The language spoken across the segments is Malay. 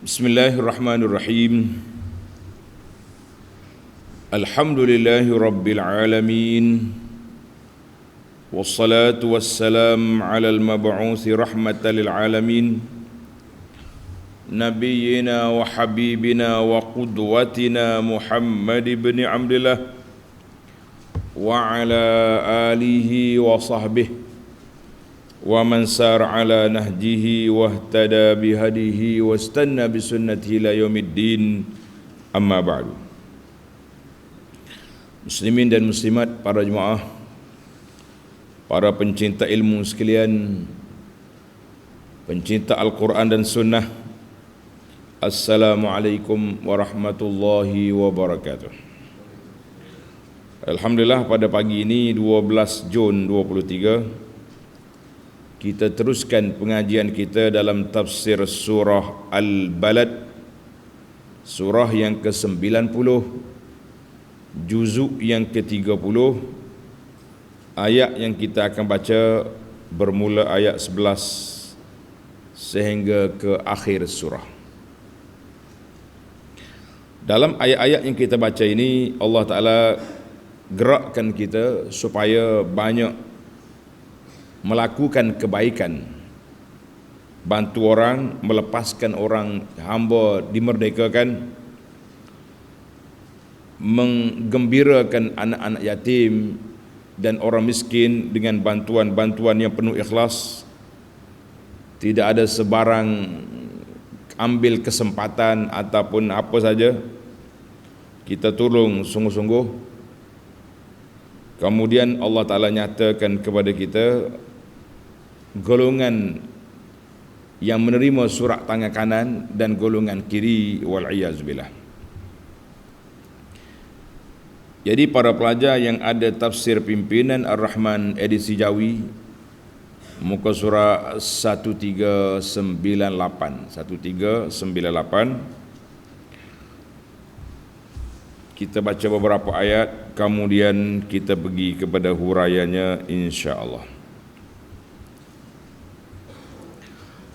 Bismillahirrahmanirrahim. Alhamdulillahi rabbil alamin. Wassalatu wassalam ala al-mab'uthi rahmatan lil alamin. Nabiyyina wa habibina wa qudwatina Muhammad ibn Abdillah wa ala alihi wa sahbihi wa man sar ala nahjihi wahtada bihadihi wastanna bisunnatihi ila yaumiddin, amma ba'du. Muslimin dan muslimat, para jemaah, para pencinta ilmu sekalian, pencinta Al-Quran dan Sunnah, Assalamualaikum warahmatullahi wabarakatuh. Alhamdulillah, pada pagi ini 12 Jun 2023 kita teruskan pengajian kita dalam tafsir surah Al-Balad, surah yang ke-90, juzuk yang ke-30. Ayat yang kita akan baca bermula ayat 11 sehingga ke akhir surah. Dalam ayat-ayat yang kita baca ini, Allah Ta'ala gerakkan kita supaya banyak melakukan kebaikan, bantu orang, melepaskan orang hamba dimerdekakan, menggembirakan anak-anak yatim dan orang miskin dengan bantuan-bantuan yang penuh ikhlas. Tidak ada sebarang ambil kesempatan ataupun apa saja, kita tolong sungguh-sungguh. Kemudian Allah Ta'ala nyatakan kepada kita golongan yang menerima surat tangan kanan dan golongan kiri, wal'iyazubillah. Jadi para pelajar yang ada tafsir pimpinan Ar-Rahman edisi Jawi, muka surah 1398 kita baca beberapa ayat, kemudian kita pergi kepada huraiannya insya-Allah.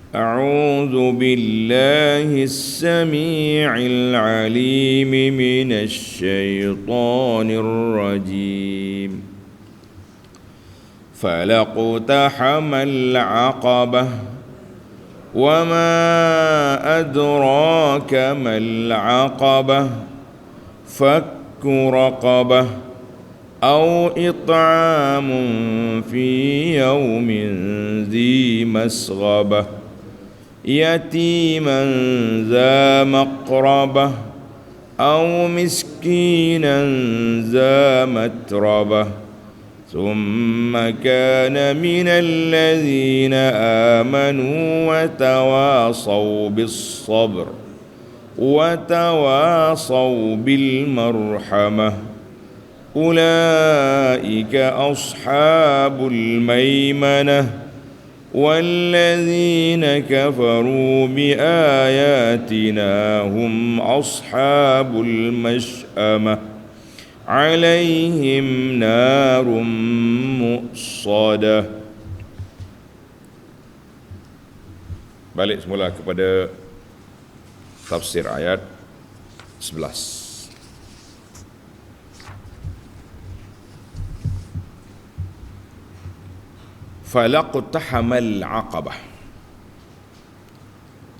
A'udzu billahi as-sami'il 'alim minasy syaithanir rajim. Falaqtahamal 'aqabah wa ma adraka mal 'aqabah fakku raqabah aw it'amun fi yawmin dhi masghabah yatiman za maqrabah aw miskinan za matrabah thumma kana minal ladzina amanu wa tawasaw bis sabr wa tawasaw bil marhamah ulaika ashabul maimanah walladzina kafaru biayatina hum ashabul mash'amah alaihim narum mu'sadah. Balik semula kepada tafsir ayat 11. Falaqtahamal 'aqabah.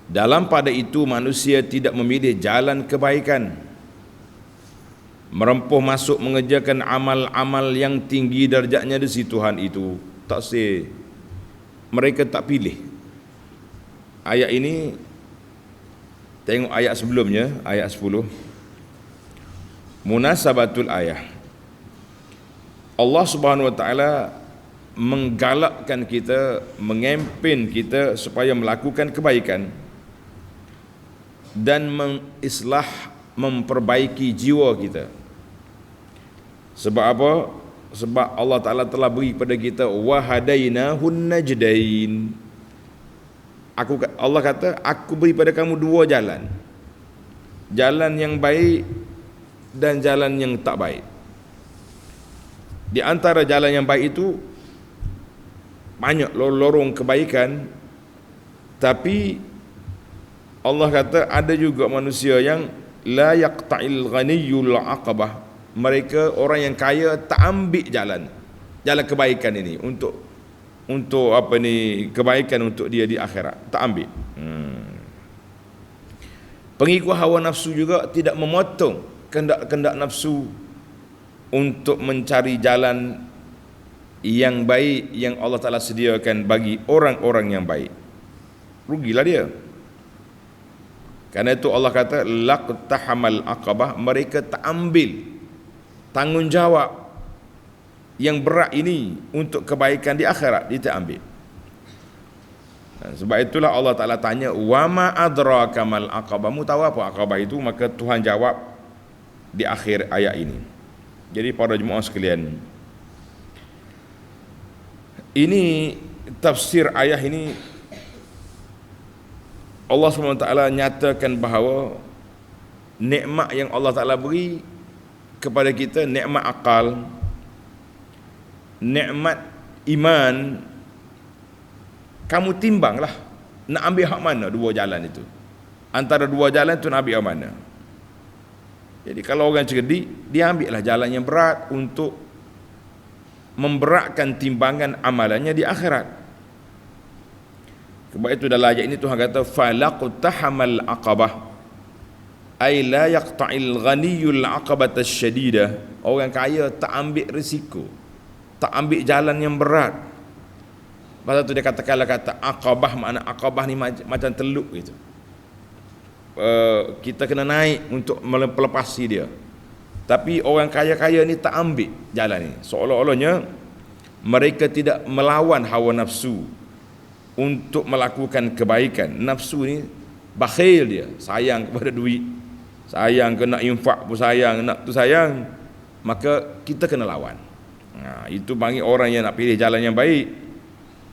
Dalam pada itu manusia tidak memilih jalan kebaikan, merempuh masuk mengerjakan amal-amal yang tinggi darjatnya di sisi Tuhan itu. Tak sih, mereka tak pilih. Ayat ini, tengok ayat sebelumnya, ayat 10. Munasabatul ayat. Allah Subhanahu wa taala menggalakkan kita, mengempen kita supaya melakukan kebaikan dan mengislah, memperbaiki jiwa kita. Sebab apa? Sebab Allah Ta'ala telah beri kepada kita wahadainahun najdain. Allah kata, aku beri pada kamu dua jalan, jalan yang baik dan jalan yang tak baik. Di antara jalan yang baik itu banyak lorong kebaikan, tapi Allah kata ada juga manusia yang la yaqta'il ghaniyul aqabah. Mereka orang yang kaya tak ambil jalan kebaikan ini untuk apa ni, kebaikan untuk dia di akhirat, tak ambil. Pengikut hawa nafsu juga tidak memotong kehendak-kehendak nafsu untuk mencari jalan yang baik yang Allah Ta'ala sediakan bagi orang-orang yang baik. Rugilah dia. Karena itu Allah kata laqtahamal aqabah, mereka tak ambil tanggungjawab yang berat ini untuk kebaikan di akhirat, dia tak ambil. Sebab itulah Allah Ta'ala tanya, wa ma adraka mal aqabah, mu tahu apa aqabah itu? Maka Tuhan jawab di akhir ayat ini. Jadi para jemaah sekalian, ini tafsir ayat ini, Allah SWT nyatakan bahawa nikmat yang Allah Ta'ala beri kepada kita, nikmat akal, nikmat iman, kamu timbanglah nak ambil hak mana dua jalan itu. Antara dua jalan itu nak ambil hak mana. Jadi kalau orang cerdik, dia ambillah jalan yang berat untuk memberatkan timbangan amalannya di akhirat. Sebab itu dalam ayat ini Tuhan kata falaqtahamal aqabah, ay la yaqta'il ghaniyul aqabata syadidah. Orang kaya tak ambil risiko, tak ambil jalan yang berat. Pasal tu dia kata aqabah, makna aqabah ni macam teluk gitu. Kita kena naik untuk melepasi dia. Tapi orang kaya-kaya ni tak ambil jalan ni. Seolah-olahnya mereka tidak melawan hawa nafsu untuk melakukan kebaikan. Nafsu ni bakhil dia, sayang kepada duit, sayang ke nak infak pun sayang, nak tu sayang, maka kita kena lawan. Itu bagi orang yang nak pilih jalan yang baik,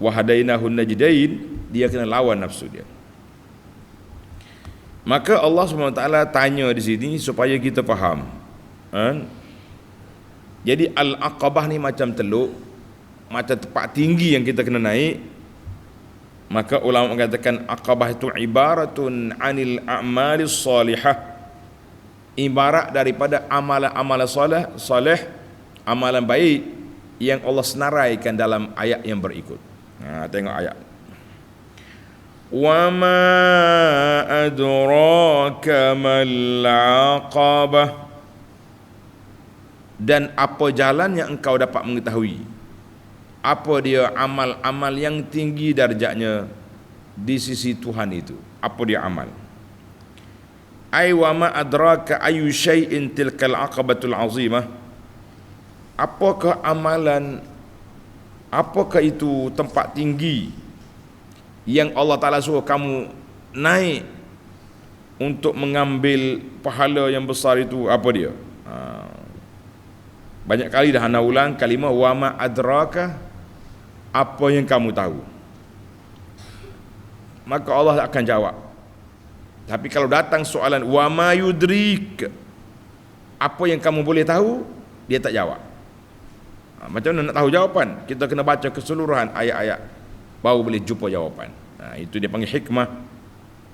wahadainahun najdain, dia kena lawan nafsu dia. Maka Allah SWT tanya di sini supaya kita faham. Jadi al-aqabah ni macam teluk, macam tempat tinggi yang kita kena naik. Maka ulama mengatakan aqabah itu ibaratun anil a'malis salihah, ibarat daripada amalan-amalan soleh, amalan baik yang Allah senaraikan dalam ayat yang berikut. Tengok ayat. Wa ma adraka mal aqabah, dan apa jalan yang engkau dapat mengetahui apa dia amal-amal yang tinggi darjatnya di sisi Tuhan itu. Apa dia amal? Ai wa ma adraka ayu syai'in tilkal aqabatul azimah. Apakah amalan, apakah itu tempat tinggi yang Allah Ta'ala suruh kamu naik untuk mengambil pahala yang besar itu? Apa dia? Banyak kali dah ana ulang kalimah wa ma adraka, apa yang kamu tahu. Maka Allah akan jawab. Tapi kalau datang soalan wa ma yudrik, apa yang kamu boleh tahu, dia tak jawab. Macam mana nak tahu jawapan? Kita kena baca keseluruhan ayat-ayat baru boleh jumpa jawapan. Itu dia panggil hikmah.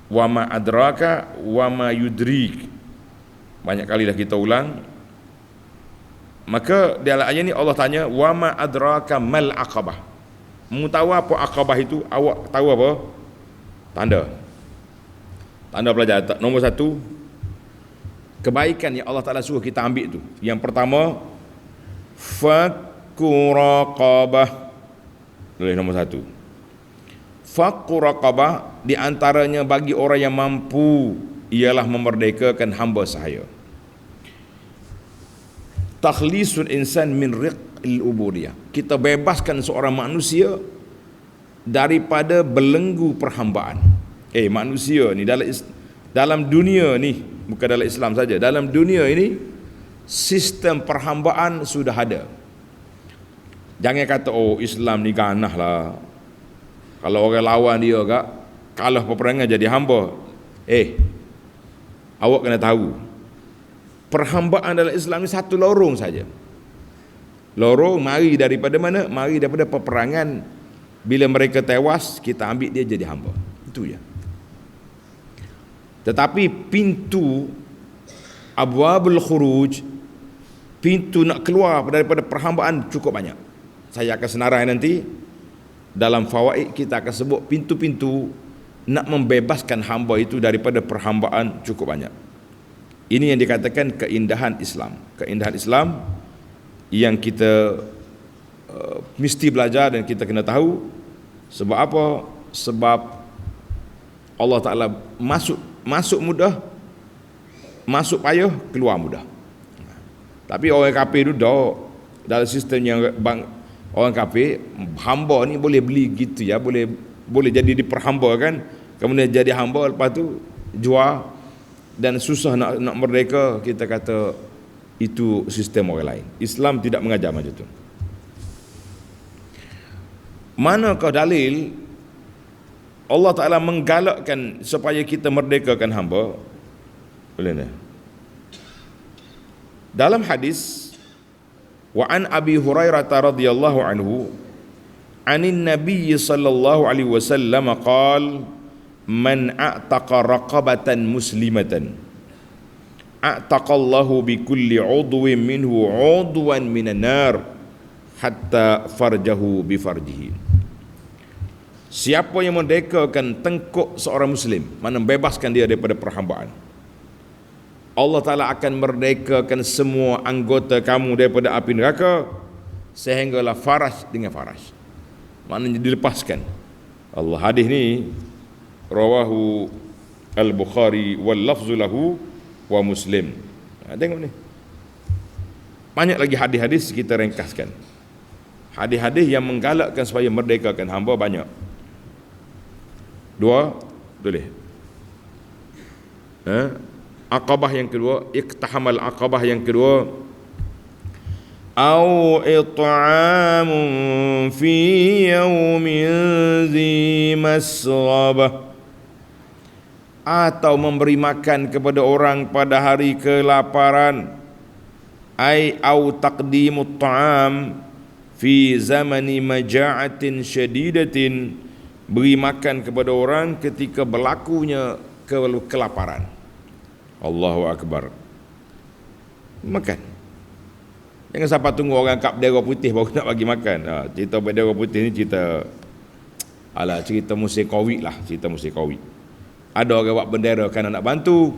Wa ma adraka wa ma yudrik. Banyak kali dah kita ulang. Maka dalam ayat ni Allah tanya wa ma adraka mal aqabah. Mu tahu apa aqabah itu? Awak tahu apa? Tanda pelajar. Nombor satu, kebaikan yang Allah Ta'ala suruh kita ambil tu. Yang pertama, fakku raqabah. Nombor satu, fakku raqabah, di antaranya bagi orang yang mampu ialah memerdekakan hamba sahaya. Takhlisul insan min riqil ubudiyah, kita bebaskan seorang manusia daripada belenggu perhambaan. Manusia ni dalam dunia ni, bukan dalam Islam saja, dalam dunia ini sistem perhambaan sudah ada. Jangan kata Islam ni ganah lah, kalau orang lawan dia kak kalah peperangan jadi hamba. Awak kena tahu, perhambaan dalam Islam ni satu lorong saja. Lorong mari daripada mana? Mari daripada peperangan. Bila mereka tewas, kita ambil dia jadi hamba. Itu je. Tetapi pintu abwabul khuruj, pintu nak keluar daripada perhambaan cukup banyak. Saya akan senarai nanti dalam fawaid, kita akan sebut pintu-pintu nak membebaskan hamba itu daripada perhambaan cukup banyak. Ini yang dikatakan keindahan Islam. Keindahan Islam yang kita mesti belajar dan kita kena tahu. Sebab apa? Sebab Allah Ta'ala masuk mudah, masuk payah, keluar mudah. Tapi orang kafir tu dah dalam sistem yang orang kafir, hamba ni boleh beli gitu ya, boleh jadi diperhambakan, kemudian jadi hamba, lepas tu jual, dan susah nak merdeka. Kita kata itu sistem orang lain. Islam tidak mengajar macam tu. Manakah dalil Allah Ta'ala menggalakkan supaya kita merdekakan hamba? Boleh tak? Dalam hadis, wa an Abi Hurairah radhiyallahu anhu anin Nabi sallallahu alaihi wasallam qala man a'taqa raqabatan muslimatan a'taqallahu bi kulli 'udwin minhu 'udwan minan nar hatta farjahu bi farjihi. Siapa yang merdekakan tengkuk seorang muslim, mana bebaskan dia daripada perhambaan, Allah Ta'ala akan merdekakan semua anggota kamu daripada api neraka, sehinggalah faraj dengan faraj, maknanya dilepaskan. Allah, hadis ni rawahu al-Bukhari wal lafzu lahu wa Muslim. Tengok ni, banyak lagi hadis-hadis kita ringkaskan. Hadis-hadis yang menggalakkan supaya merdekakan hamba banyak. Dua, boleh. Aqabah yang kedua, iqtahamal aqabah yang kedua, au it'amun fi yaumin zi masrabah, atau memberi makan kepada orang pada hari kelaparan. Ai au taqdimut ta'am fi zamani maja'atin syadidatin, beri makan kepada orang ketika berlakunya kelaparan. Allahu Akbar. Makan. Jangan sampai tunggu orang kap bendera putih baru nak bagi makan. Cerita bendera putih ni cerita musim Covid lah, cerita musim Covid. Ada orang buat bendera kerana nak bantu,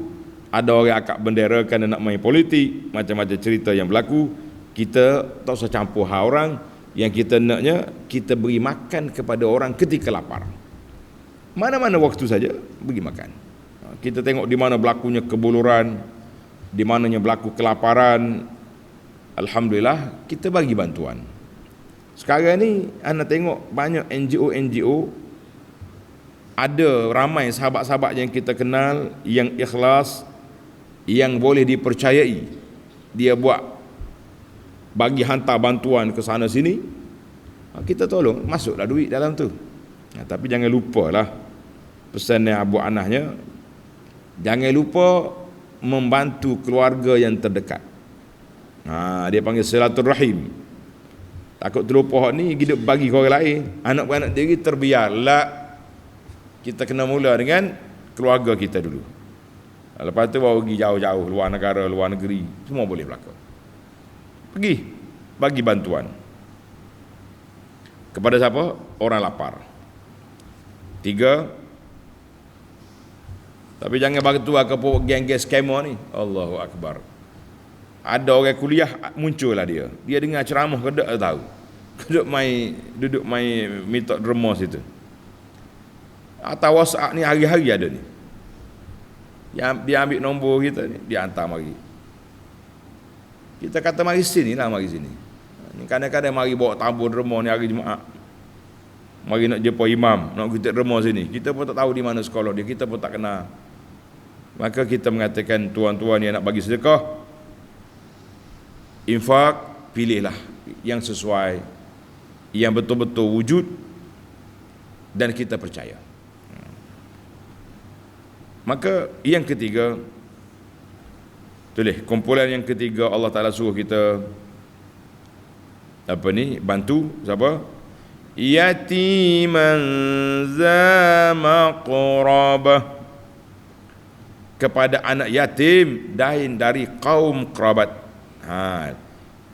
ada orang akak bendera kerana nak main politik, macam-macam cerita yang berlaku. Kita tak usah campur hal orang. Yang kita naknya, kita beri makan kepada orang ketika lapar. Mana-mana waktu saja beri makan. Kita tengok di mana berlakunya kebuluran, di mananya berlaku kelaparan, alhamdulillah kita bagi bantuan. Sekarang ni anda tengok banyak NGO ada ramai sahabat-sahabat yang kita kenal yang ikhlas, yang boleh dipercayai. Dia buat bagi hantar bantuan ke sana sini, kita tolong, masuklah duit dalam tu. Tapi jangan lupalah pesan yang Abu Anahnya, jangan lupa membantu keluarga yang terdekat. Dia panggil silaturrahim. Takut terlupa ni hidup bagi ke orang lain, anak-anak diri terbiar. Kita kena mula dengan keluarga kita dulu. Lepas tu baru pergi jauh-jauh, luar negara, luar negeri, semua boleh berlaku. Pergi bagi bantuan kepada siapa? Orang lapar. 3, tapi jangan bantu ke geng-geng scammer ni. Allahu Akbar. Ada orang kuliah muncullah dia dengar ceramah ke tak tahu, duduk main minta derma situ. Atau WhatsApp ni hari-hari ada ni. Dia ambil nombor kita ni, dia hantar mari. Kita kata mari sini. Ni kadang-kadang mari bawa tabur derma ni hari Jumaat. Mari nak jumpa imam, nak kita derma sini. Kita pun tak tahu di mana sekolah dia, kita pun tak kenal. Maka kita mengatakan tuan-tuan yang nak bagi sedekah, infak, pilihlah yang sesuai, yang betul-betul wujud dan kita percaya. Maka yang ketiga, tulis kumpulan yang ketiga, Allah Ta'ala suruh kita bantu siapa? Yatiman za maqrabah, kepada anak yatim dari kaum kerabat.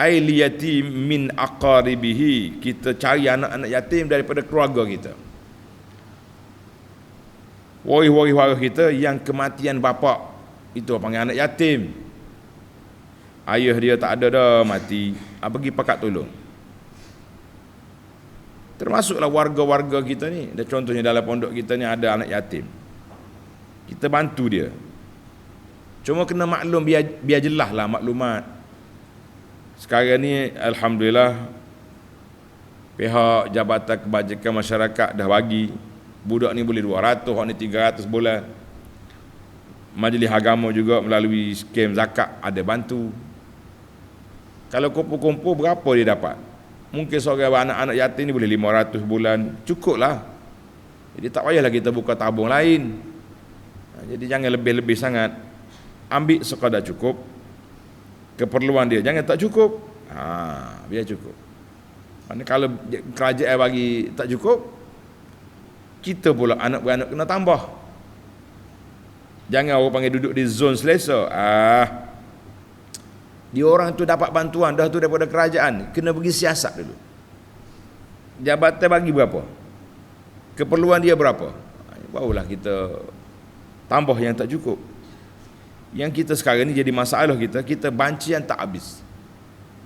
Ai liyatim min aqaribihi, kita cari anak-anak yatim daripada keluarga kita. Waris-waris kita yang kematian bapa, itu panggil anak yatim. Ayah dia tak ada dah, mati, pergi pakat tolong. Termasuklah warga-warga kita ni, contohnya dalam pondok kita ni ada anak yatim, kita bantu dia. Cuma kena maklum, biar jelas lah maklumat. Sekarang ni alhamdulillah pihak Jabatan Kebajikan Masyarakat dah bagi budak ni boleh 200, hak ni 300 bulan. Majlis Agama juga melalui skem zakat ada bantu. Kalau kumpul-kumpul berapa dia dapat? Mungkin seorang anak-anak yatim ni boleh 500 bulan, cukup lah. Jadi tak payahlah kita buka tabung lain. Jadi jangan lebih-lebih sangat. Ambil sekadar cukup keperluan dia, jangan tak cukup. Biar cukup. Mana kalau kerajaan bagi tak cukup, kita pula anak beranak kena tambah. Jangan orang panggil duduk di zon selesa. Dia orang tu dapat bantuan dah tu daripada kerajaan, kena pergi siasat dulu. Jabatan bagi berapa? Keperluan dia berapa? Barulah kita tambah yang tak cukup. Yang kita sekarang ni jadi masalah kita bancian tak habis.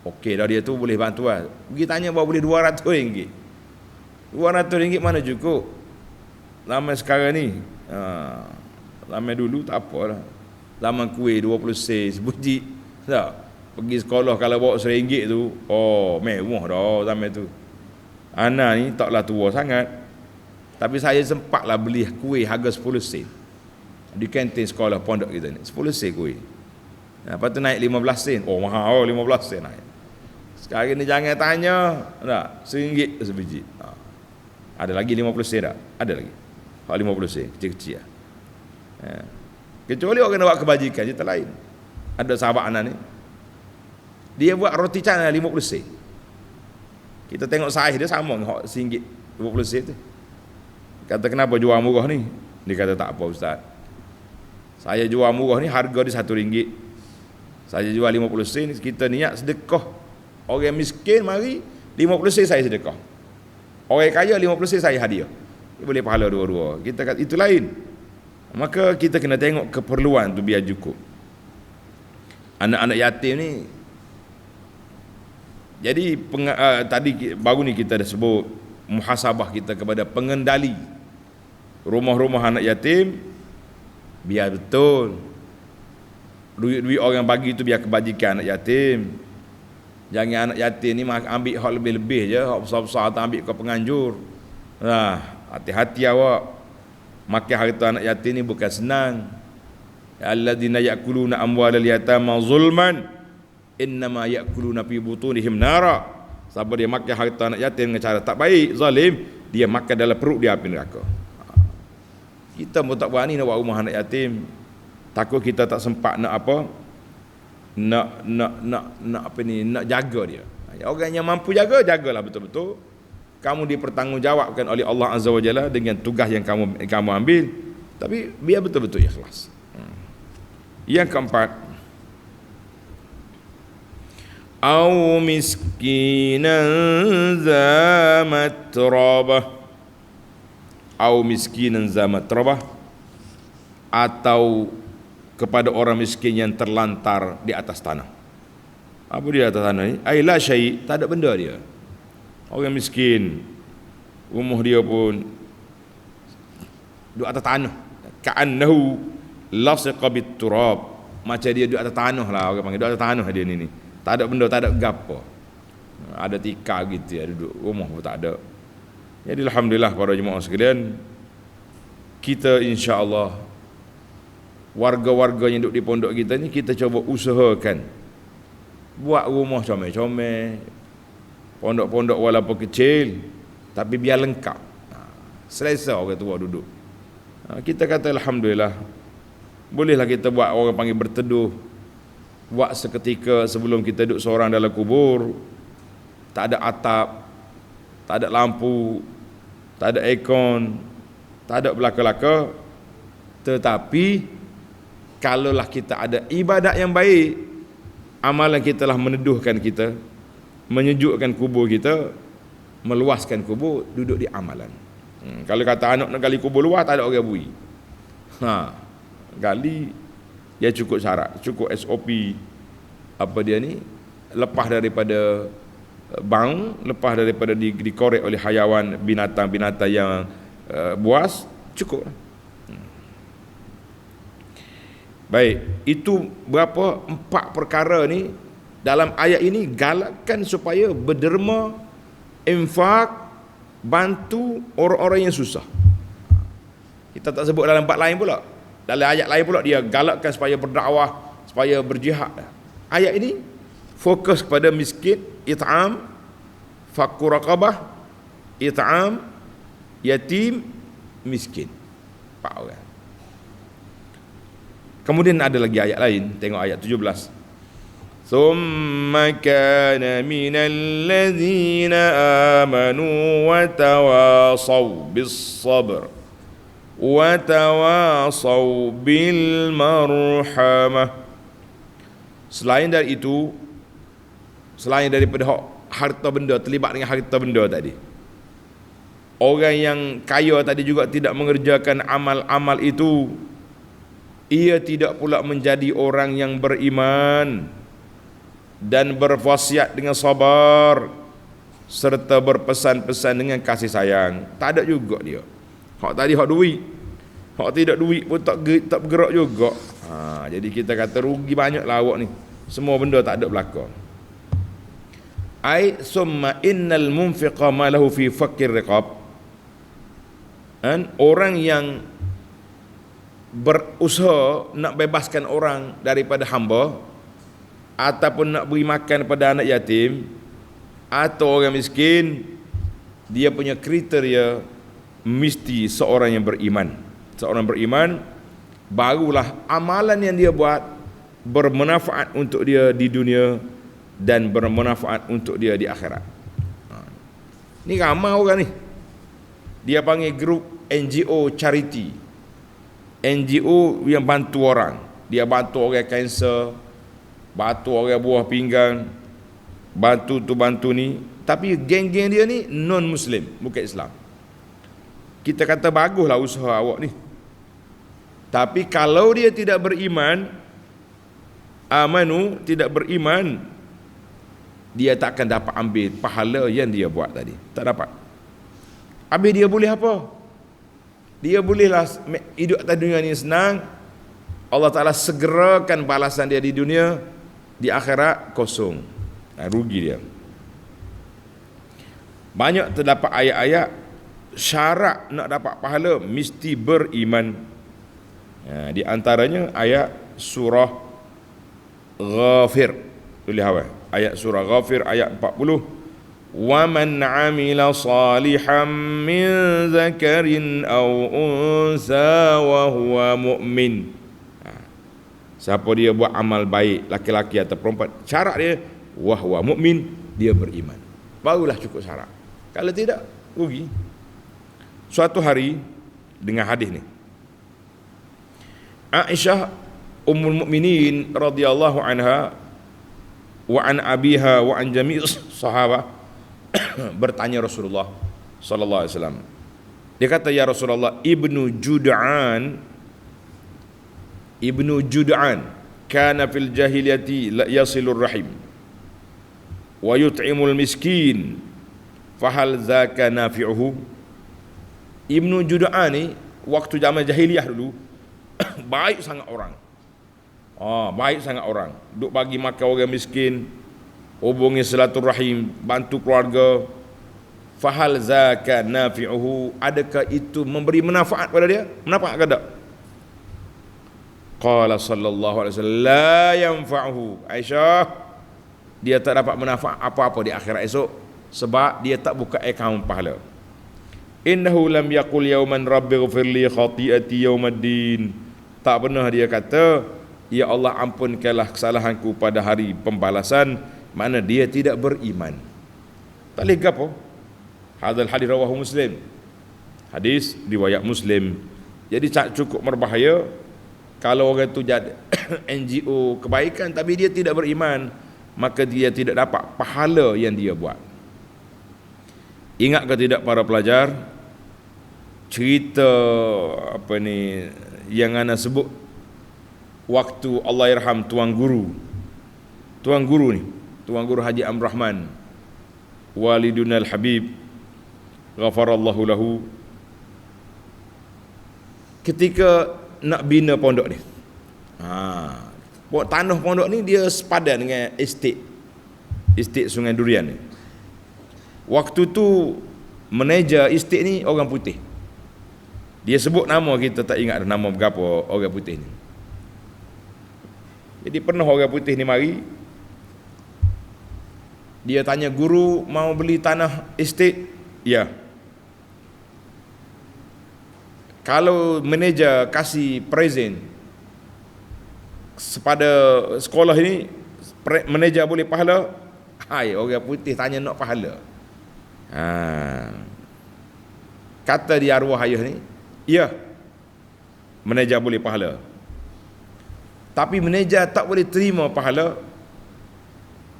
Okey dah dia tu boleh bantuan. Pergi tanya bahawa boleh RM200. RM200 mana cukup? Zaman sekarang ni, zaman dulu tak apalah. Zaman kuih 20 sen sebiji. Tak. Pergi sekolah kalau bawa RM1 tu, mewah dah zaman tu. Ana ni taklah tua sangat. Tapi saya sempatlah beli kuih harga 10 sen. Di kantin sekolah pondok kita ni 10 sen kuih. Lepas tu naik 15 sen. Mahal 15 sen naik. Sekarang ni jangan tanya, tak, RM1 sebiji. Ada lagi 50 sen tak? Ada lagi. 50 sen kecil-kecil lah. Kecuali orang nak buat kebajikan cerita lain. Ada sahabat anak ni, dia buat roti canai 50 sen. Kita tengok saiz dia sama dengan RM1 50 sen tu. Kata kenapa jual murah ni? Dia kata tak apa ustaz, saya jual murah ni harga dia RM1. Saya jual 50 sen, kita niat sedekah. Orang miskin mari 50 sen saya sedekah. Orang kaya 50 sen saya hadiah. Dia boleh pahala dua-dua. Kita kata itu lain. Maka kita kena tengok keperluan tu biar cukup. Anak-anak yatim ni. Jadi tadi baru ni kita dah sebut muhasabah kita kepada pengendali rumah-rumah anak yatim. Biar betul duit-duit orang bagi tu biar kebajikan anak yatim. Jangan anak yatim ni ambil hak lebih-lebih je, hak besar-besar tu ambil ke penganjur. Hati-hati awak. Makan harta anak yatim ni bukan senang. Alladzina ya'kuluna amwalal yatama zulman innama ya'kuluna fi butunihim nara. Siapa dia makan harta anak yatim dengan cara tak baik, zalim, dia makan dalam perut dia api neraka. Kita pun tak berani nak buat rumah anak yatim. Takut kita tak sempat nak apa? Nak jaga dia. Orang yang mampu jagalah betul-betul. Kamu dipertanggungjawabkan oleh Allah Azza wa Jalla dengan tugas yang kamu ambil. Tapi biar betul-betul ikhlas. Yang keempat, au miskinan za matrabah. Au miskinan za matrabah, atau kepada orang miskin yang terlantar di atas tanah. Apa dia atas tanah ni? Ai la syai', tak ada benda dia. Orang miskin, rumah dia pun duduk atas tanah. Ka'annahu lasiqa bit turab. Macam dia duduk atas tanah lah, orang panggil duduk atas tanah dia ni. Tak ada benda, tak ada gapo. Ada tikar gitu ya, duduk rumah pun tak ada. Jadi alhamdulillah para jemaah sekalian, kita insya-Allah warga-warga yang duduk di pondok kita ni, kita cuba usahakan buat rumah comel-comel, pondok-pondok walaupun kecil tapi biar lengkap. Selesa orang tua duduk. Kita kata alhamdulillah, bolehlah kita buat orang panggil berteduh, buat seketika sebelum kita duduk seorang dalam kubur. Tak ada atap, tak ada lampu, tak ada aircon, tak ada belaka-laka, tetapi kalaulah kita ada ibadat yang baik, amalan kita lah meneduhkan kita, menyejukkan kubur kita, meluaskan kubur, duduk di amalan. Kalau kata anak nak gali kubur luar, tak ada orang bui. Gali, dia cukup syarat, cukup SOP, apa dia ni, lepas daripada bang, lepas daripada dikorek oleh hayawan, binatang-binatang yang buas, cukup. Baik, itu berapa 4 perkara ni dalam ayat ini galakkan supaya berderma, infak, bantu orang-orang yang susah. Kita tak sebut dalam bab lain pula. Dalam ayat lain pula dia galakkan supaya berdakwah, supaya berjihad. Ayat ini fokus kepada miskin, it'am, fakku raqabah, it'am, yatim, miskin. 4 orang. Kemudian ada lagi ayat lain, tengok ayat 17. Thumma kana minal ladzina amanu wa tawasaw bis sabr wa tawasaw bil marhamah. Selain dari itu, selain daripada harta benda, terlibat dengan harta benda tadi, orang yang kaya tadi juga tidak mengerjakan amal-amal itu, ia tidak pula menjadi orang yang beriman dan berwasiat dengan sabar serta berpesan-pesan dengan kasih sayang. Tak ada juga dia. Hak tadi hak duit, hak tidak duit pun tak bergerak juga. Jadi kita kata rugi banyak lah awak ni. Semua benda tak ada belaka. Ai summa innal munfiqa ma lahu fi fakir riqab. Orang yang berusaha nak bebaskan orang daripada hamba, ataupun nak beri makan pada anak yatim atau orang miskin, dia punya kriteria mesti seorang yang beriman. Seorang beriman, barulah amalan yang dia buat bermanfaat untuk dia di dunia dan bermanfaat untuk dia di akhirat. Ni ramai orang ni, dia panggil grup NGO charity, NGO yang bantu orang. Dia bantu orang kanser, bantu orang buah pinggang, bantu tu bantu ni. Tapi geng-geng dia ni non-Muslim, bukan Islam. Kita kata baguslah usaha awak ni, tapi kalau dia tidak beriman, amanu, tidak beriman, dia tak akan dapat ambil pahala yang dia buat tadi. Tak dapat. Habis dia boleh apa? Dia bolehlah hidup atas dunia ni senang, Allah Ta'ala segerakan balasan dia di dunia, di akhirat kosong. Rugi dia. Banyak terdapat ayat-ayat syarat nak dapat pahala mesti beriman. Di antaranya ayat surah Ghafir. Tulis awal. Ayat surah Ghafir ayat 40. Wa man 'amila salihan min zakarin aw unsa wa huwa mu'min. Siapa dia buat amal baik, laki-laki atau perempuan, syarat dia wahwa mukmin, dia beriman. Barulah cukup syarat. Kalau tidak, rugi. Suatu hari dengan hadis ni, Aisyah Ummul Mukminin radhiyallahu anha wa an abiha wa an jami' sahabah bertanya Rasulullah sallallahu alaihi wasallam. Dia kata, ya Rasulullah, Ibnu Jud'an kana fil jahiliyati la yasilur rahim wa yut'imul miskin fahal zaka nafi'uhu. Ibnu Jud'an ni waktu zaman jahiliyah dulu baik sangat orang. Baik sangat orang. Duk bagi makan orang miskin, hubungi silaturahim, bantu keluarga. Fahal zaka nafi'uhu, adakah itu memberi manfaat pada dia? Manfaat ke tak? Qala sallallahu alaihi wasallam la yanfa'uhu. Aisyah, dia tak dapat manfaat apa-apa di akhirat esok sebab dia tak buka akaun pahala. Innahu lam yaqul yawman rabbighfirli khati'ati yawmiddin. Tak pernah dia kata, ya Allah ampunkanlah kesalahanku pada hari pembalasan. Mana dia tidak beriman. Tak boleh gapo. Hadzal hadis rawahu Muslim. Hadis riwayat Muslim. Jadi cukup berbahaya Kalau orang tu jadi NGO kebaikan tapi dia tidak beriman, maka dia tidak dapat pahala yang dia buat. Ingat ke tidak para pelajar, cerita apa ni yang ana sebut waktu Allahyarham tuan guru ni, tuan guru Haji Amr Rahman Waliduna Al-Habib ghafarallahu lahu, ketika nak bina pondok ni, tanah pondok ni dia sepadan dengan estate Sungai Durian ni. Waktu tu manager estate ni orang putih. Dia sebut nama, kita tak ingat nama berapa orang putih ni. Jadi pernah orang putih ni mari, dia tanya, guru mau beli tanah estate? Ya. Kalau manager kasih present kepada sekolah ini, manager boleh pahala? Hai, orang putih tanya nak pahala. Kata di arwah ayah ni, ya, manager boleh pahala. Tapi manager tak boleh terima pahala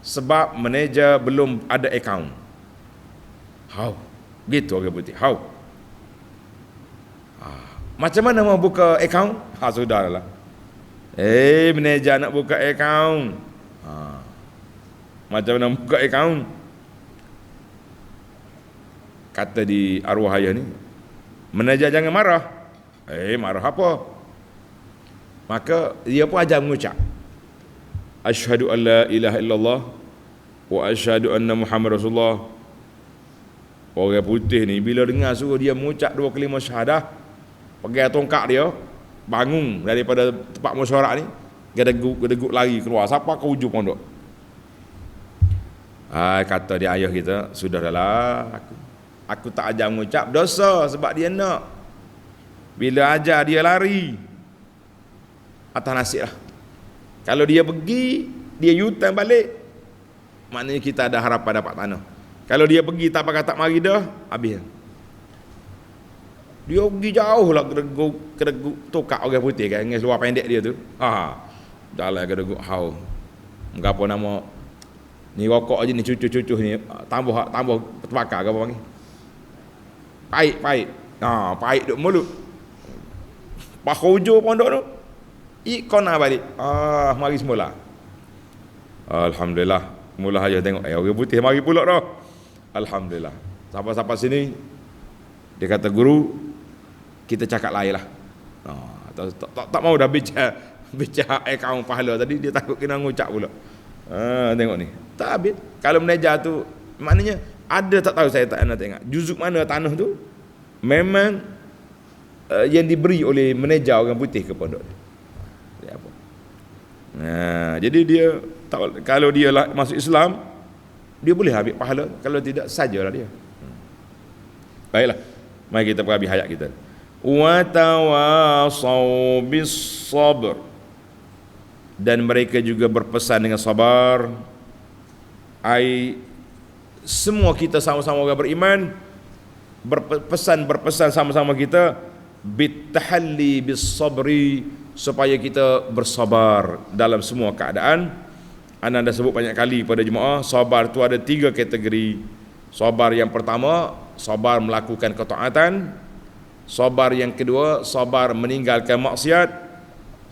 sebab manager belum ada akaun. How? Gitu orang putih. How? Macam mana mau buka akaun? Sudahlah. Manager nak buka akaun. Macam mana buka akaun? Kata di arwah ayah ni, manager jangan marah. Marah apa? Maka dia pun ajar mengucap, asyhadu an la ilaha illallah wa asyhadu anna Muhammad Rasulullah. Orang putih ni bila dengar suruh dia mengucap dua kalimah syahadah, pegang tongkat dia, bangun daripada tempat mesyuarat ni, gedeguk lari keluar. Siapa ke hujung pondok? Kata dia ayah kita, sudahlah, aku tak ajar mengucap, dosa sebab dia nak. Bila ajar dia lari, atas nasib lah. Kalau dia pergi, dia U-turn balik, maknanya kita ada harapan dapat tanah. Kalau dia pergi tak pakai tak mari dah, habis. Dia pergi jauh lah, kedeguk tokak orang putih kan, dengan seluar pendek dia tu. Dah lah kedeguk hau. Apa nama ni, rokok aja ni, cucu-cucu ni, tambah terbakar ke apa panggil? Pahit. Pahit duk mulut. Hujung pondok tu, kona balik. Mari semula. Alhamdulillah. Mula aja tengok, orang putih mari pula dah. Alhamdulillah. Sampai sini, dia kata, guru, kita cakap lain lah. Tak mau dah bicara akaun pahala tadi, dia takut kena ngucap pula. Tengok ni, tak habis. Kalau manager tu, maknanya ada, tak tahu, saya tak nak tengok juzuk mana tanah tu memang yang diberi oleh manager orang putih ke pondok. Jadi dia tak, kalau dia masuk Islam, dia boleh ambil pahala, kalau tidak sajalah dia. Baiklah, mari kita perhabis ayat kita. Wa tawasau bis sabr, dan mereka juga berpesan dengan sabar. Semua kita sama-sama orang beriman berpesan sama-sama kita bitahalli bis sabri, supaya kita bersabar dalam semua keadaan. Ana dah sebut banyak kali pada jemaah, sabar tu ada 3 kategori. Sabar yang pertama, sabar melakukan ketaatan. Sabar yang kedua, sabar meninggalkan maksiat.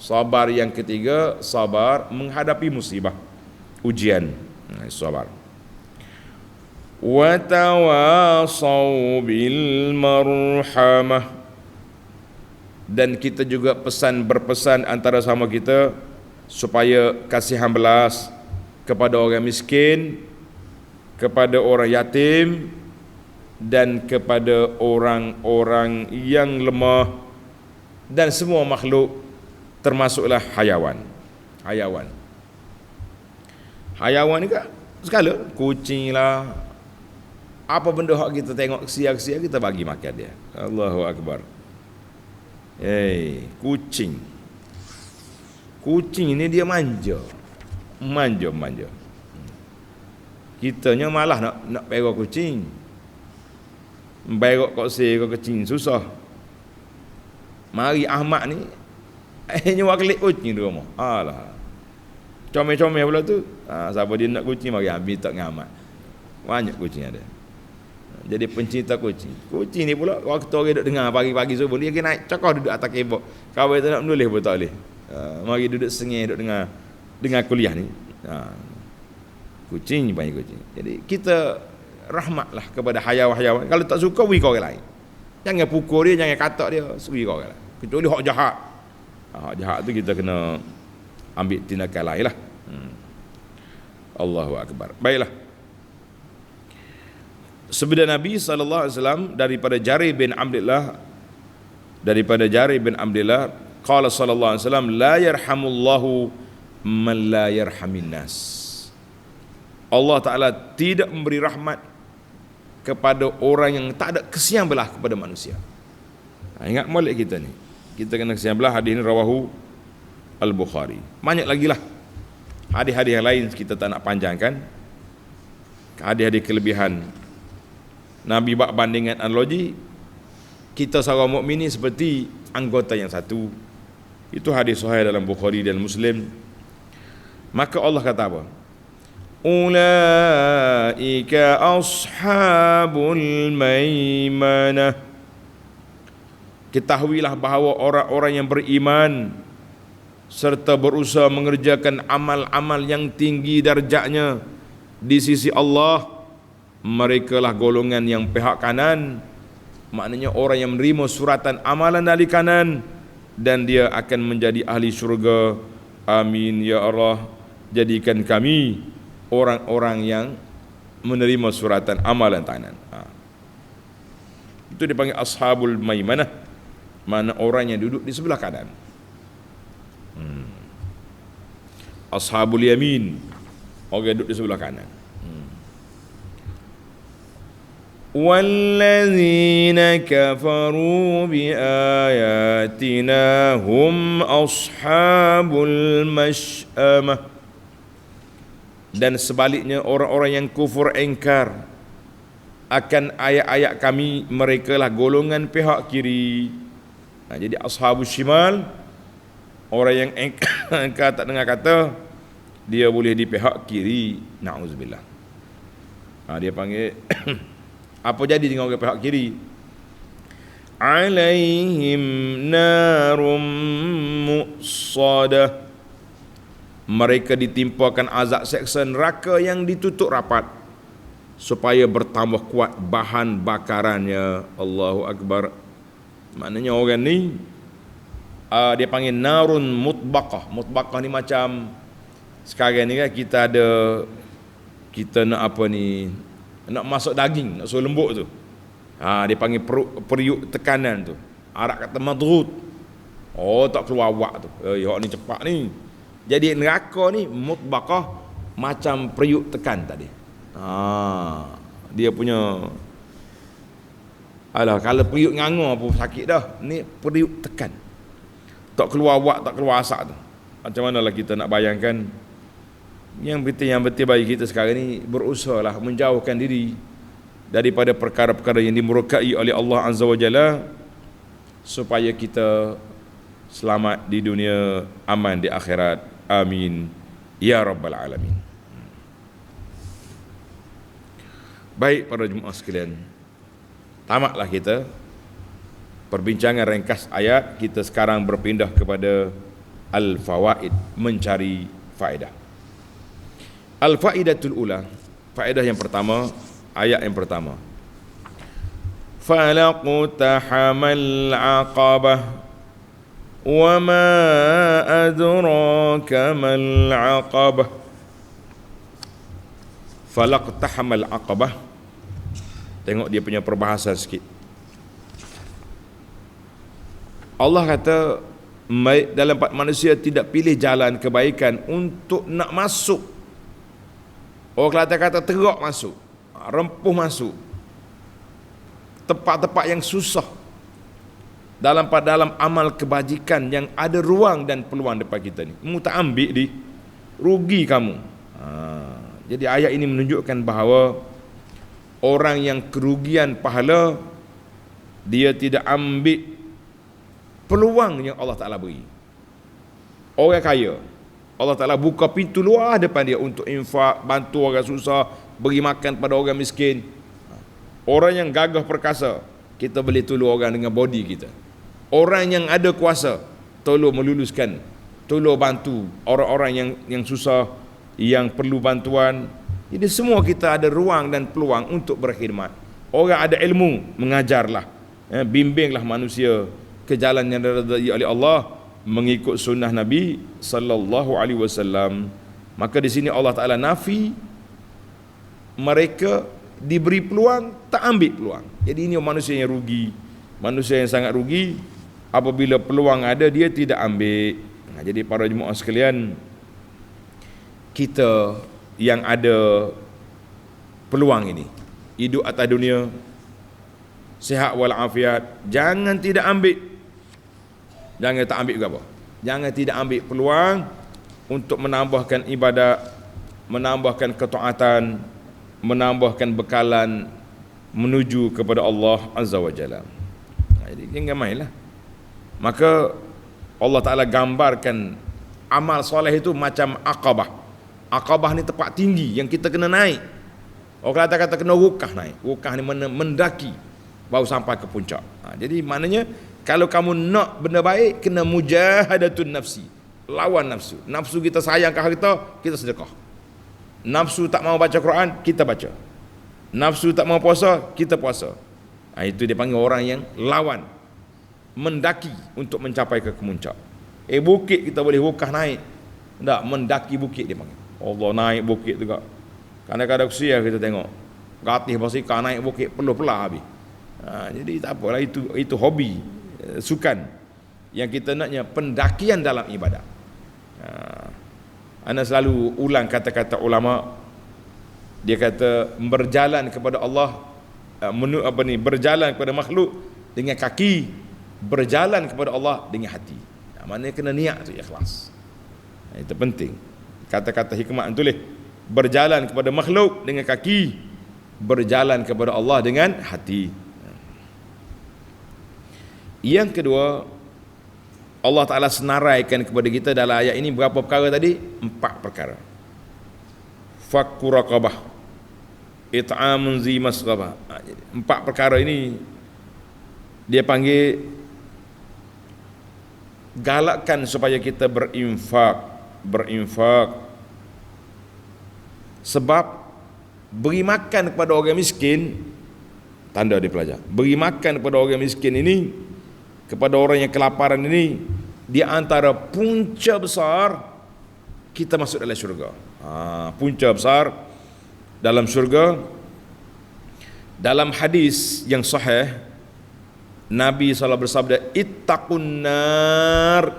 Sabar yang ketiga, sabar menghadapi musibah, ujian. Sabar. Wa tawasau bil marhamah, dan kita juga berpesan antara sama kita supaya kasihan belas kepada orang miskin, kepada orang yatim, dan kepada orang-orang yang lemah, dan semua makhluk, termasuklah hayawan ni kan segala, kucing lah, apa benda hak kita tengok kesia-kesia, kita bagi makan dia. Allahu Akbar. Kucing ni dia manja. Kitanya malah nak perok kucing. Berok kat se ke kucing susah. Mari Ahmad ni Nyewa kelik kucing di rumah. Alah. Comel-comel pula tu. Siapa dia nak kucing mari ambil tak ngamat. Banyak kucing ada. Jadi pencinta kucing. Kucing ni pula waktu orang duduk dengar pagi-pagi subuh dia pergi naik cakap duduk atas keyboard. Kawan tu nak menulis pun tak boleh. Mari duduk sengih duduk dengar kuliah ni. Kucing banyak kucing. Jadi kita rahmatlah kepada hayawan-hayawan. Kalau tak suka beri kau orang lain. Jangan pukul dia, jangan katak dia, beri kau orang lain. Kecuali hak jahat. Hak jahat tu kita kena ambil tindakan lain lah. Allahu Akbar. Baiklah. Sabda Nabi SAW daripada Jarir bin Abdullah, qala sallallahu alaihi wasallam, la yarhamullahu man la yarhamin nas. Allah Ta'ala tidak memberi rahmat kepada orang yang tak ada kesian belah kepada manusia. Ingat molek kita ni, kita kena kesian belah. Hadis ni rawahu Al-Bukhari. Banyak lagi lah hadis-hadis yang lain, kita tak nak panjangkan. Hadis-hadis kelebihan Nabi bak bandingan analogi, kita seorang mukmin ni seperti anggota yang satu. Itu hadis sahih dalam Bukhari dan Muslim. Maka Allah kata apa? Ulaika ashabul maimanah. Ketahuilah bahawa orang-orang yang beriman serta berusaha mengerjakan amal-amal yang tinggi darjatnya di sisi Allah, mereka lah golongan yang pihak kanan. Maknanya orang yang menerima suratan amalan dari kanan, dan dia akan menjadi ahli syurga. Amin ya Allah, jadikan kami orang-orang yang menerima suratan amalan kanan. Itu dipanggil ashabul maimanah, mana orang yang duduk di sebelah kanan. Ashabul yamin, orang yang duduk di sebelah kanan. وَالَّذِينَ كَفَرُوا بِآيَاتِنَا هُمْ أَصْحَابُ الْمَشْأَمَةِ. Dan sebaliknya orang-orang yang kufur engkar akan ayat-ayat kami, mereka lah golongan pihak kiri. Jadi ashabus shimal, orang yang engkar tak dengar kata, dia boleh di pihak kiri. Na'udzubillah. Dia panggil apa jadi dengan orang pihak kiri? Alaihim narum muqsadah. Mereka ditimpakan azab seksa neraka yang ditutup rapat supaya bertambah kuat bahan bakarannya. Allahu Akbar. Maknanya orang ni dia panggil narun mutbaqah. Mutbaqah ni macam sekarang ni kan kita nak apa ni, nak masuk daging, nak suruh lembut tu. Dia panggil periuk tekanan tu. Arab kata madrut. Tak keluar awak tu. Hak ni cepat ni. Jadi neraka ni mutbaqah macam periuk tekan tadi. Dia punya kalau periuk nganga pun sakit dah. Ni periuk tekan. Tak keluar awak, tak keluar asap tu. Macam manalah kita nak bayangkan. Yang betul bagi kita sekarang ni berusahalah menjauhkan diri daripada perkara-perkara yang dimurkai oleh Allah Azza wa Jalla, supaya kita selamat di dunia, aman di akhirat. Amin ya rabbal alamin. Baik para jemaah sekalian, tamatlah kita perbincangan ringkas ayat. Kita sekarang berpindah kepada al-fawaid, mencari faedah. Al-faidatul ula, faedah yang pertama, ayat yang pertama. Falaqtahamal aqabah wa ma adraka mal aqabah. Falaqtahamal aqabah. Tengok dia punya perbahasan sikit. Allah kata dalam manusia tidak pilih jalan kebaikan untuk nak masuk. Orang Kelantan kata terok masuk, rempuh masuk tempat-tempat yang susah dalam amal kebajikan yang ada ruang dan peluang depan kita ni. Mu tak ambil rugi kamu. Jadi ayat ini menunjukkan bahawa orang yang kerugian pahala, dia tidak ambil peluang yang Allah Ta'ala beri. Orang kaya, Allah Ta'ala buka pintu luar depan dia untuk infak, bantu orang susah, beri makan pada orang miskin. Orang yang gagah perkasa, kita boleh tolong orang dengan body kita. Orang yang ada kuasa, tolong meluluskan, tolong bantu orang-orang yang susah, yang perlu bantuan. Jadi semua kita ada ruang dan peluang untuk berkhidmat. Orang ada ilmu, mengajarlah, bimbinglah manusia ke jalan yang diridai oleh Allah, mengikut sunnah Nabi sallallahu alaihi wasallam. Maka di sini Allah Taala nafi, mereka diberi peluang tak ambil peluang. Jadi ini manusia yang rugi, manusia yang sangat rugi apabila peluang ada dia tidak ambil. Jadi para jemaah sekalian, kita yang ada peluang ini, hidup atas dunia sihat walafiat, jangan tidak ambil. Jangan tak ambil juga apa? Jangan tidak ambil peluang untuk menambahkan ibadat, menambahkan ketaatan, menambahkan bekalan menuju kepada Allah Azza wa Jalla. Jadi jangan mainlah. Maka Allah Ta'ala gambarkan amal soleh itu macam Aqabah. Aqabah ni tempat tinggi yang kita kena naik. Orang kata kena rukah naik. Rukah ni mendaki baru sampai ke puncak. Jadi maknanya kalau kamu nak benda baik, kena mujahadatun nafsi, lawan nafsu. Nafsu kita sayang ke harta, kita sedekah. Nafsu tak mau baca Quran, kita baca. Nafsu tak mau puasa, kita puasa. Itu dia panggil orang yang lawan, mendaki untuk mencapai ke puncak. Bukit kita boleh rukah naik, tak, mendaki bukit dia panggil. Allah naik bukit juga. Kadang-kadang usia kita tengok gatih basikal naik bukit peluh-pelah habis. Jadi tak apalah, itu hobi, sukan. Yang kita naknya pendakian dalam ibadat. Ana selalu ulang kata-kata ulama. Dia kata berjalan kepada Allah, berjalan kepada makhluk dengan kaki, berjalan kepada Allah dengan hati. Maknanya kena niat tu ikhlas. Itu penting. Kata-kata hikmah tulis, berjalan kepada makhluk dengan kaki, berjalan kepada Allah dengan hati. Yang kedua, Allah Ta'ala senaraikan kepada kita dalam ayat ini berapa perkara tadi? 4 perkara. Fakku raqabah, it'amun zi masghabah. 4 perkara ini dia panggil galakkan supaya kita berinfak. Sebab beri makan kepada orang miskin, tanda dia pelajar, beri makan kepada orang miskin ini, kepada orang yang kelaparan ini, di antara punca besar kita masuk dalam syurga. Punca besar dalam syurga. Dalam hadis yang sahih, Nabi SAW bersabda, ittaqun nar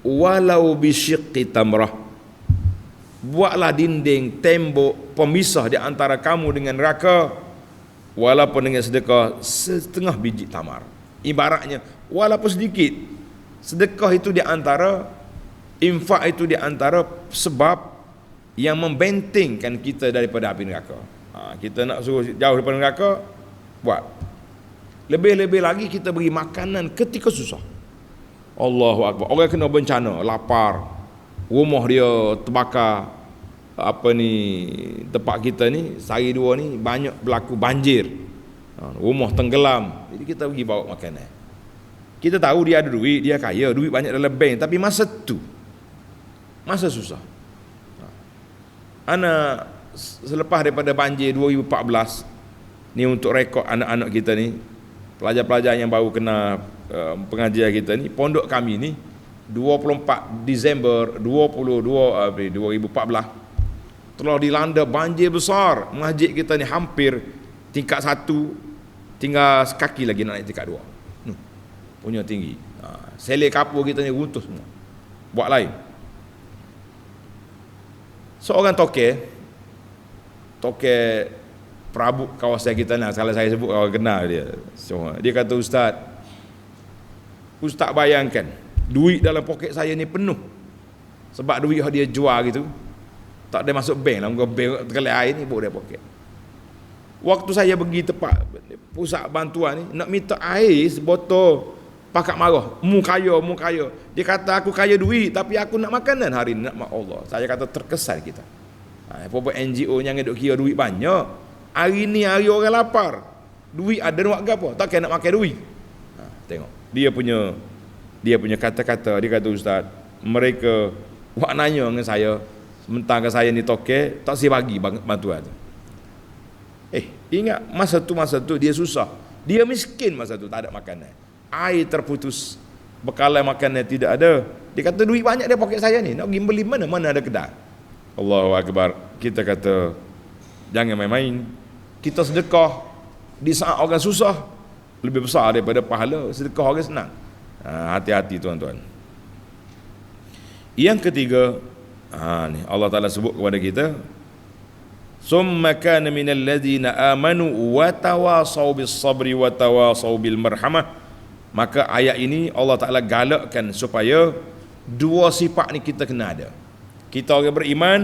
walau bisyiqqi tamrah. Buatlah dinding, tembok pemisah di antara kamu dengan neraka, walaupun dengan sedekah setengah biji tamar. Ibaratnya walaupun sedikit, sedekah itu di antara, infak itu di antara sebab yang membentengkan kita daripada api neraka. Kita nak suruh jauh daripada neraka, buat. Lebih-lebih lagi kita beri makanan ketika susah. Allahu Akbar. Orang kena bencana, lapar, rumah dia terbakar, tempat kita ni sehari dua ni banyak berlaku banjir, rumah tenggelam. Jadi kita pergi bawa makanan. Kita tahu dia ada duit, dia kaya, duit banyak dalam bank, tapi masa tu, masa susah. Anak selepas daripada banjir 2014 ni, untuk rekod anak-anak kita ni, pelajar-pelajar yang baru kena pengajian kita ni, pondok kami ni 24 Disember 2014 telah dilanda banjir besar. Masjid kita ni hampir tingkat 1, tinggal sekaki lagi nak naik tingkat 2. Punya tinggi. Selir kapur kita ni runtuh semua. Buat lain. Seorang toke Prabu kawasan kita ni, kalau saya sebut orang kenal dia. Dia kata, Ustaz bayangkan duit dalam poket saya ni penuh. Sebab duit dia jual gitu, tak ada masuk bank lah. Bank terkelai air ni bawa dia poket. Waktu saya pergi tempat pusat bantuan ni, nak minta air sebotol pakak marah, mu kaya. Dia kata aku kaya duit tapi aku nak makanan hari ni, nak mak Allah. Saya kata terkesan kita. Apa-apa NGO yang duk kira duit banyak. Hari ni hari orang lapar. Duit ada nak buat apa? Takkan nak makan duit. Tengok. Dia punya kata-kata, dia kata ustaz, mereka buat nanya dengan saya, sementara saya ni tokek, tak saya bagi bantuan. Ingat masa tu dia susah. Dia miskin masa tu, tak ada makanan. Air terputus, bekalan makanan tidak ada. Dia kata duit banyak dia poket saya ni, nak pergi beli mana ada kedai. Allahu Akbar. Kita kata jangan main-main. Kita sedekah di saat orang susah lebih besar daripada pahala sedekah orang senang. Hati-hati tuan-tuan. Yang ketiga, ni Allah Ta'ala sebut kepada kita, summa kana minal ladzina amanu wa tawasaw bis sabri wa tawasaw bil marhamah. Maka ayat ini Allah Ta'ala galakkan supaya dua sifat ni kita kena ada. Kita orang beriman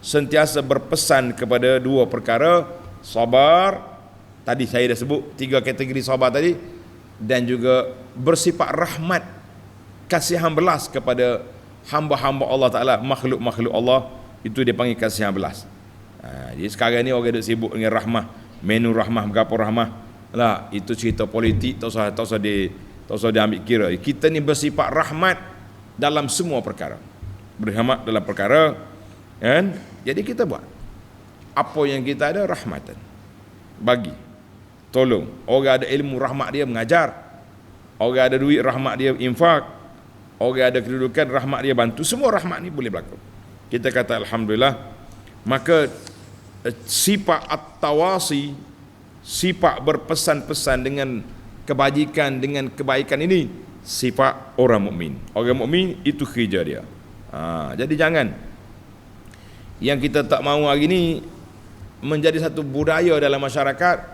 sentiasa berpesan kepada dua perkara, sabar, tadi saya dah sebut 3 kategori sabar tadi, dan juga bersifat rahmat, kasihan belas kepada hamba-hamba Allah Ta'ala, makhluk-makhluk Allah, itu dia panggil kasihan belas. Jadi sekarang ni orang duk sibuk dengan rahmah, menu rahmah, berapa rahmah lah, itu cerita politik, tak usah dia ambil kira. Kita ni bersifat rahmat dalam semua perkara, berhormat dalam perkara, kan? Jadi kita buat apa yang kita ada, rahmatan, bagi, tolong. Orang ada ilmu, rahmat dia mengajar. Orang ada duit, rahmat dia infak. Orang ada kedudukan, rahmat dia bantu. Semua rahmat ni boleh berlaku. Kita kata alhamdulillah. Maka sifat at-tawasi, sifat berpesan-pesan dengan kebajikan, dengan kebaikan ini sifat orang mukmin. Orang mukmin itu kerja dia. Jadi jangan yang kita tak mahu hari ni menjadi satu budaya dalam masyarakat.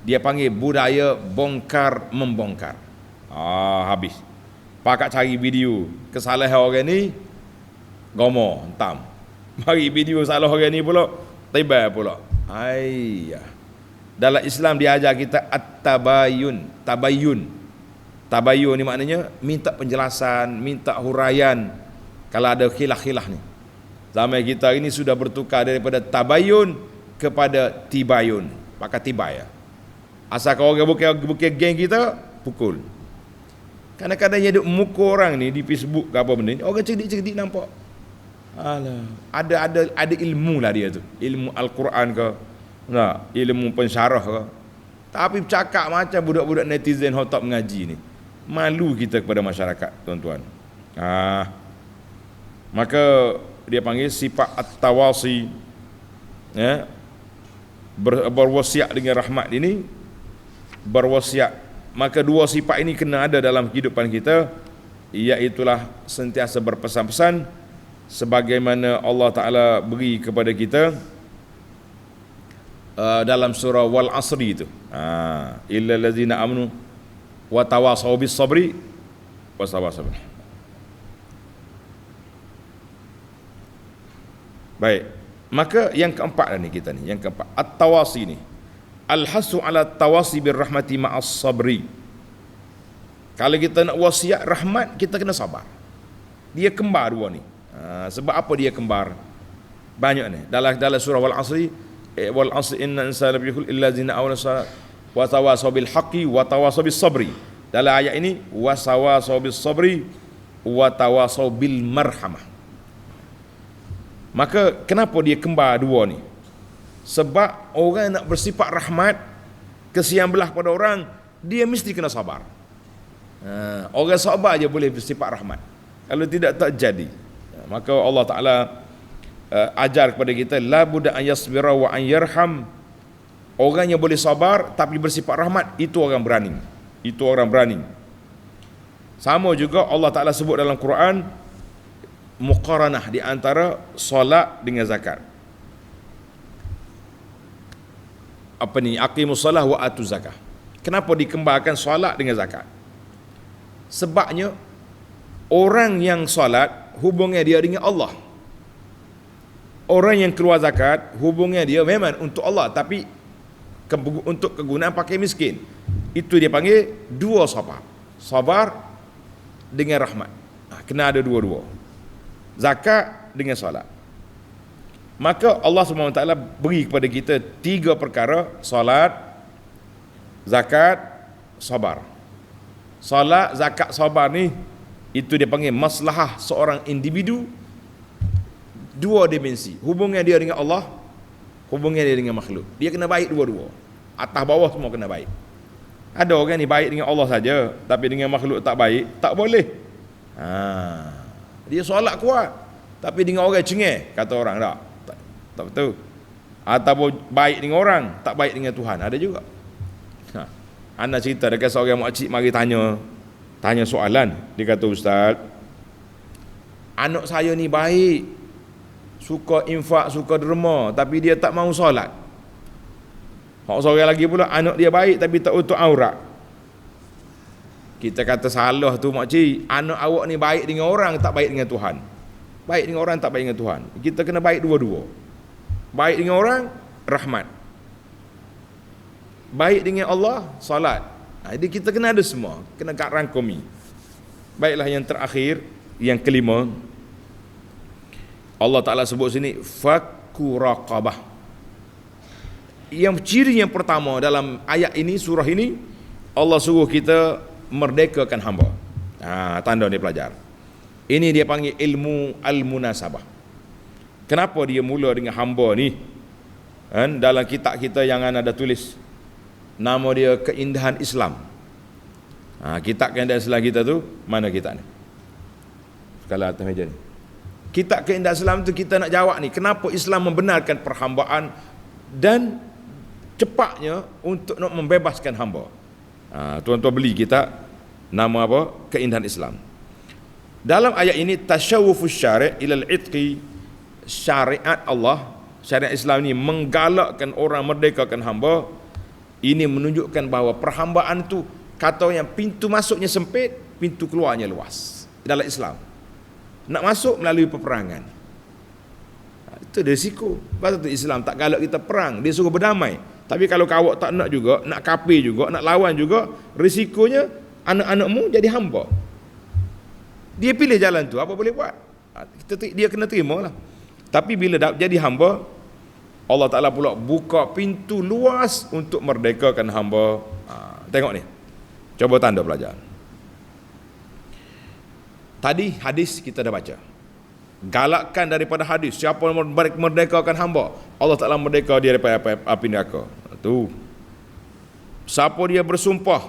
Dia panggil budaya bongkar membongkar. Habis. Pakak cari video kesalahan orang ni, gomo, entam. Mari video salah orang ni pula, tiba pula. Dalam Islam diajar kita at-tabayun. Tabayun ni maknanya minta penjelasan, minta huraian kalau ada khilaf-khilaf ni. Zaman kita ini sudah bertukar daripada tabayun kepada tibayun. Pakai tibay. Asal kau orang bukan geng kita, pukul. Kadang-kadang dia duk mukul orang ni di Facebook ke apa benda ni, orang cerdik-cerdik nampak. Ada ilmu lah dia tu. Ilmu Al-Quran ke, ilmu pensyarah ke. Tapi bercakap macam budak-budak netizen yang tak mengaji ni. Malu kita kepada masyarakat, tuan-tuan. Maka dia panggil sifat at-tawasi, berwasiat dengan rahmat ini, berwasiat. Maka dua sifat ini kena ada dalam kehidupan kita, iaitulah sentiasa berpesan-pesan sebagaimana Allah Ta'ala beri kepada kita dalam surah Wal Asri itu, illal ladzina amanu wa tawasaw bis sabri wa tawasaw. Baik, maka yang keempat ni kita ni, yang keempat at-tawasi ni, al-hasu ala tawasi birrahmati ma'as sabri. Kalau kita nak wasiat rahmat, kita kena sabar. Dia kembar dua ni. Sebab apa dia kembar? Banyak ni. Dalam surah Wal Asri, wal asri inna insana lafi khusr illa allazina amanu wa tawasaw bil haqqi wa tawasaw bis sabri. Dalam ayat ini wa tawasaw bis sabri wa tawasaw bil marhamah. Maka kenapa dia kembar dua ni? Sebab orang nak bersifat rahmat, kesian belah pada orang, dia mesti kena sabar. Orang sabar je boleh bersifat rahmat. Kalau tidak, tak jadi. Maka Allah Ta'ala ajar kepada kita, la budda an yasbira wa an yarham. Orang yang boleh sabar tapi bersifat rahmat, itu orang berani. Itu orang berani. Sama juga Allah Ta'ala sebut dalam Quran, muqaranah di antara solat dengan zakat. Apa ni? Aqimus salah wa atuz zakah. Kenapa dikembarkan solat dengan zakat? Sebabnya orang yang solat hubungnya dia dengan Allah. Orang yang keluar zakat hubungnya dia memang untuk Allah, tapi untuk kegunaan pakai miskin. Itu dia panggil dua sabar. Sabar dengan rahmat. Kena ada dua-dua. Zakat dengan solat. Maka Allah SWT beri kepada kita 3 perkara: solat, zakat, sabar. Solat, zakat, sabar ni, itu dia panggil maslahah seorang individu, 2 dimensi. Hubungan dia dengan Allah, hubungan dia dengan makhluk. Dia kena baik dua-dua. Atas bawah semua kena baik. Ada orang ni baik dengan Allah saja, tapi dengan makhluk tak baik, tak boleh. Dia solat kuat, tapi dengan orang cengeng, kata orang tak betul. Ataupun baik dengan orang, tak baik dengan Tuhan, ada juga. Anda cerita dekat seorang makcik mari tanya soalan. Dia kata, ustaz, anak saya ni baik, suka infak, suka derma, tapi dia tak mau solat. Hak seorang lagi pula, anak dia baik tapi tak tutup aurat. Kita kata salah tu makcik. Anak awak ni baik dengan orang, tak baik dengan Tuhan. Baik dengan orang, tak baik dengan Tuhan. Kita kena baik dua-dua. Baik dengan orang, rahmat. Baik dengan Allah, salat. Jadi kita kena ada semua, kena kat rangkumi. Baiklah, yang terakhir, yang kelima, Allah Ta'ala sebut sini fakku raqabah. Yang ciri yang pertama dalam ayat ini, surah ini, Allah suruh kita merdekakan hamba. Tanda dia pelajar. Ini dia panggil ilmu al-munasabah. Kenapa dia mula dengan hamba ni? Dalam kitab kita yang ada tulis, nama dia Keindahan Islam. Kitab Keindahan Islam kita tu, mana kitab ni? Kalau atas meja ni. Kitab Keindahan Islam tu kita nak jawab ni, kenapa Islam membenarkan perhambaan dan cepatnya untuk nak membebaskan hamba. Tuan-tuan beli kitab, nama apa? Keindahan Islam. Dalam ayat ini, tasyawufus syari' ilal itqi, syariat Allah, syariat Islam ni menggalakkan orang merdekakan hamba. Ini menunjukkan bahawa perhambaan tu, kata yang pintu masuknya sempit, pintu keluarnya luas dalam Islam. Nak masuk melalui peperangan. Itu risiko. Sebab tu Islam tak galak kita perang, dia suruh berdamai. Tapi kalau awak tak nak juga, nak kafir juga, nak lawan juga, risikonya anak-anakmu jadi hamba. Dia pilih jalan tu, apa boleh buat? Dia kena terima lah. Tapi bila jadi hamba, Allah Ta'ala pula buka pintu luas untuk merdekakan hamba. Tengok ni, coba tanda pelajar. Tadi hadis kita dah baca, galakkan daripada hadis, siapa merdekakan hamba, Allah Ta'ala merdeka dia daripada api neraka. Tu, siapa dia bersumpah,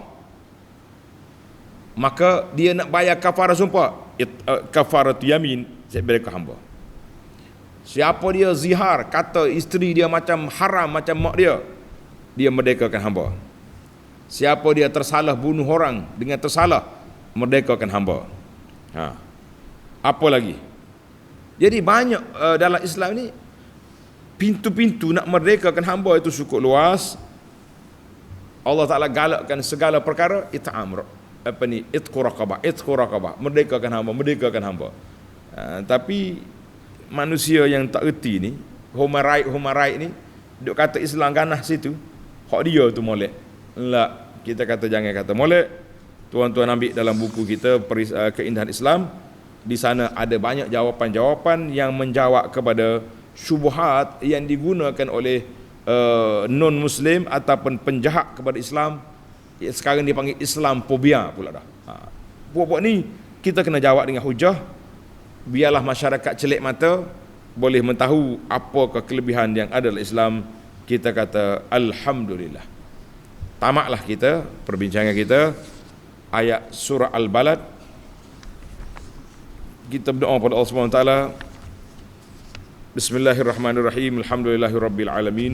maka dia nak bayar kafarah sumpah, kafaratu yamin, merdeka hamba. Siapa dia zihar, kata isteri dia macam haram, macam mak dia merdekakan hamba. Siapa dia tersalah bunuh orang dengan tersalah, merdekakan hamba. Apa lagi? Jadi banyak dalam Islam ni, pintu-pintu nak merdekakan hamba itu cukup luas. Allah Ta'ala galakkan segala perkara, it'am, itqu raqabah, merdekakan hamba. Tapi manusia yang tak erti ni, human right ni, duk kata Islam ganah situ, hak dia tu molek. La, kita kata jangan kata molek. Tuan-tuan ambil dalam buku kita Keindahan Islam, di sana ada banyak jawapan-jawapan yang menjawab kepada syubhat yang digunakan oleh non-Muslim ataupun penjahat kepada Islam. Sekarang dipanggil Islamphobia pula dah. Buat-buat ni kita kena jawab dengan hujah. Biarlah masyarakat celik mata boleh mentahu apakah kelebihan yang ada dalam Islam. Kita kata alhamdulillah. Tamatlah kita perbincangan kita ayat surah Al-Balad. Kita berdoa pada Allah Subhanahu wa taala. Bismillahirrahmanirrahim. Alhamdulillahirabbil alamin.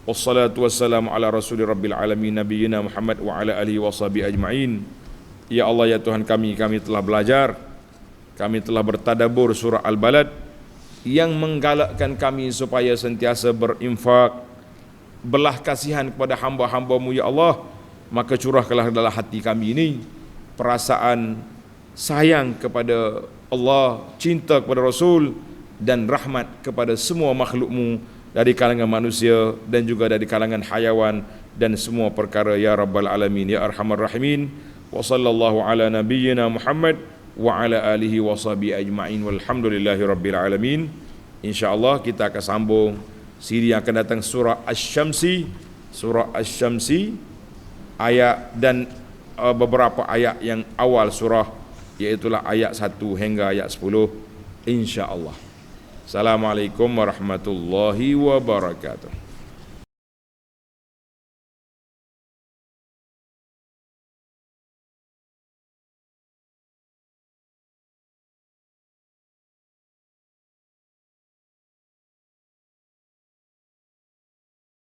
Wassalatu wassalamu ala rasulil rabbil alamin nabiyina Muhammad wa ala alihi washabihi ajmain. Ya Allah, ya Tuhan kami telah belajar, kami telah bertadabbur surah Al-Balad yang menggalakkan kami supaya sentiasa berinfak, belah kasihan kepada hamba-hamba-Mu ya Allah. Maka curahkanlah dalam hati kami ini perasaan sayang kepada Allah, cinta kepada Rasul, dan rahmat kepada semua makhluk-Mu dari kalangan manusia dan juga dari kalangan hayawan dan semua perkara ya Rabbal Alamin ya Arhamar Rahimin. Wa sallallahu ala nabiyyina Muhammad wa ala alihi wa sahbihi ajma'in walhamdulillahi rabbil alamin. InsyaAllah kita akan sambung siri yang akan datang surah Asy-Syamsi, ayat dan beberapa ayat yang awal surah, iaitulah ayat 1 hingga ayat 10 insya-Allah. Assalamualaikum warahmatullahi wabarakatuh.